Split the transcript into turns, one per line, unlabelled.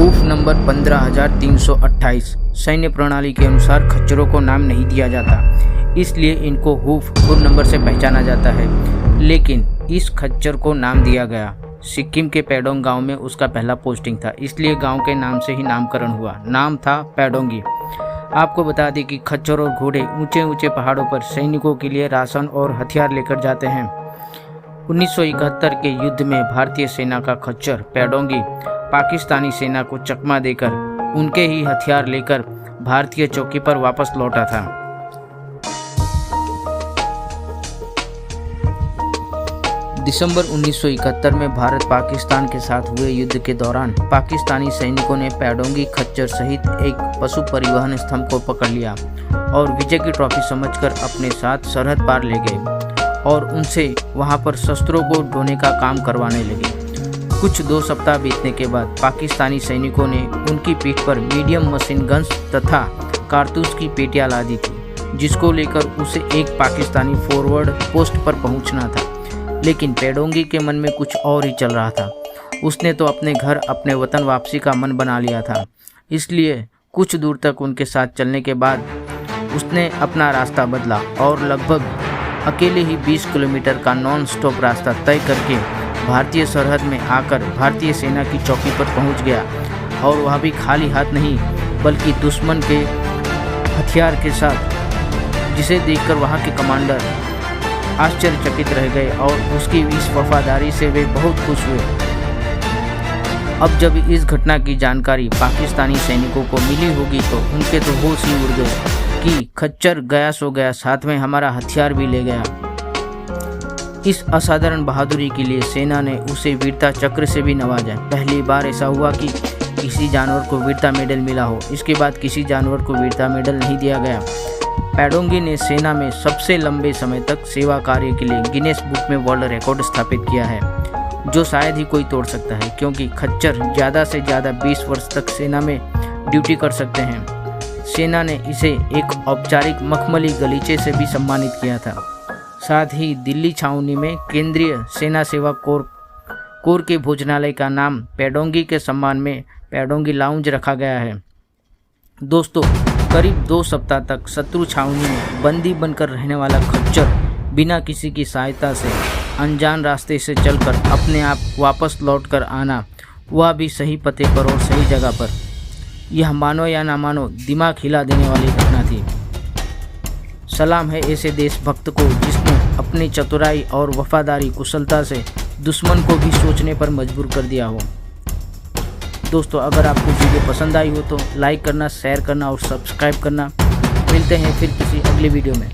Hoof number 15,328 सैन्य प्रणाली के अनुसार खच्चरों को नाम नहीं दिया जाता, इसलिए इनको हूफ खुर नंबर से पहचाना जाता है। लेकिन इस खच्चर को नाम दिया गया। सिक्किम के पैडोंग गांव में उसका पहला पोस्टिंग था, इसलिए गांव के नाम से ही नामकरण हुआ। नाम था पैडोंगी। आपको बता दें कि खच्चर और घोड़े ऊंचे ऊंचे पहाड़ों पर सैनिकों के लिए राशन और हथियार लेकर जाते हैं। 1971 के युद्ध में भारतीय सेना का खच्चर पैडोंगी पाकिस्तानी सेना को चकमा देकर उनके ही हथियार लेकर भारतीय चौकी पर वापस लौटा था। दिसंबर 1971 में भारत पाकिस्तान के साथ हुए युद्ध के दौरान पाकिस्तानी सैनिकों ने पैडोंगी खच्चर सहित एक पशु परिवहन स्तंभ को पकड़ लिया और विजय की ट्रॉफी समझकर अपने साथ सरहद पार ले गए और उनसे वहां पर शस्त्रों को ढोने का काम करवाने लगे। कुछ 2 सप्ताह बीतने के बाद पाकिस्तानी सैनिकों ने उनकी पीठ पर मीडियम मशीन गन्स तथा कारतूस की पेटियां लादी थी, जिसको लेकर उसे एक पाकिस्तानी फॉरवर्ड पोस्ट पर पहुंचना था। लेकिन पैडोंगी के मन में कुछ और ही चल रहा था। उसने तो अपने घर अपने वतन वापसी का मन बना लिया था, इसलिए कुछ दूर तक उनके साथ चलने के बाद उसने अपना रास्ता बदला और लगभग अकेले ही 20 किलोमीटर का नॉन स्टॉप रास्ता तय करके भारतीय सरहद में आकर भारतीय सेना की चौकी पर पहुंच गया। और वह भी खाली हाथ नहीं बल्कि दुश्मन के हथियार के साथ, जिसे देखकर वहां के कमांडर आश्चर्यचकित रह गए और उसकी इस वफादारी से वे बहुत खुश हुए। अब जब इस घटना की जानकारी पाकिस्तानी सैनिकों को मिली होगी तो उनके तो होश ही उड़ गए कि खच्चर गया सो गया, साथ में हमारा हथियार भी ले गया। इस असाधारण बहादुरी के लिए सेना ने उसे वीरता चक्र से भी नवाजा। पहली बार ऐसा हुआ कि किसी जानवर को वीरता मेडल मिला हो। इसके बाद किसी जानवर को वीरता मेडल नहीं दिया गया। पैडोंगी ने सेना में सबसे लंबे समय तक सेवा कार्य के लिए गिनेस बुक में वर्ल्ड रिकॉर्ड स्थापित किया है, जो शायद ही कोई तोड़ सकता है, क्योंकि खच्चर ज़्यादा से ज़्यादा 20 वर्ष तक सेना में ड्यूटी कर सकते हैं। सेना ने इसे एक औपचारिक मखमली गलीचे से भी सम्मानित किया था। साथ ही दिल्ली छावनी में केंद्रीय सेना सेवा कोर के भोजनालय का नाम पैडोंगी के सम्मान में पैडोंगी लाउंज रखा गया है। दोस्तों, करीब 2 सप्ताह तक शत्रु छावनी में बंदी बनकर रहने वाला खच्चर बिना किसी की सहायता से अनजान रास्ते से चलकर अपने आप वापस लौटकर आना, वह भी सही पते पर और सही जगह पर, यह मानो या ना मानो दिमाग हिला देने वाली घटना थी। सलाम है ऐसे देशभक्त को जिसने अपनी चतुराई और वफादारी कुशलता से दुश्मन को भी सोचने पर मजबूर कर दिया हो। दोस्तों, अगर आपको वीडियो पसंद आई हो तो लाइक करना, शेयर करना और सब्सक्राइब करना। मिलते हैं फिर किसी अगले वीडियो में।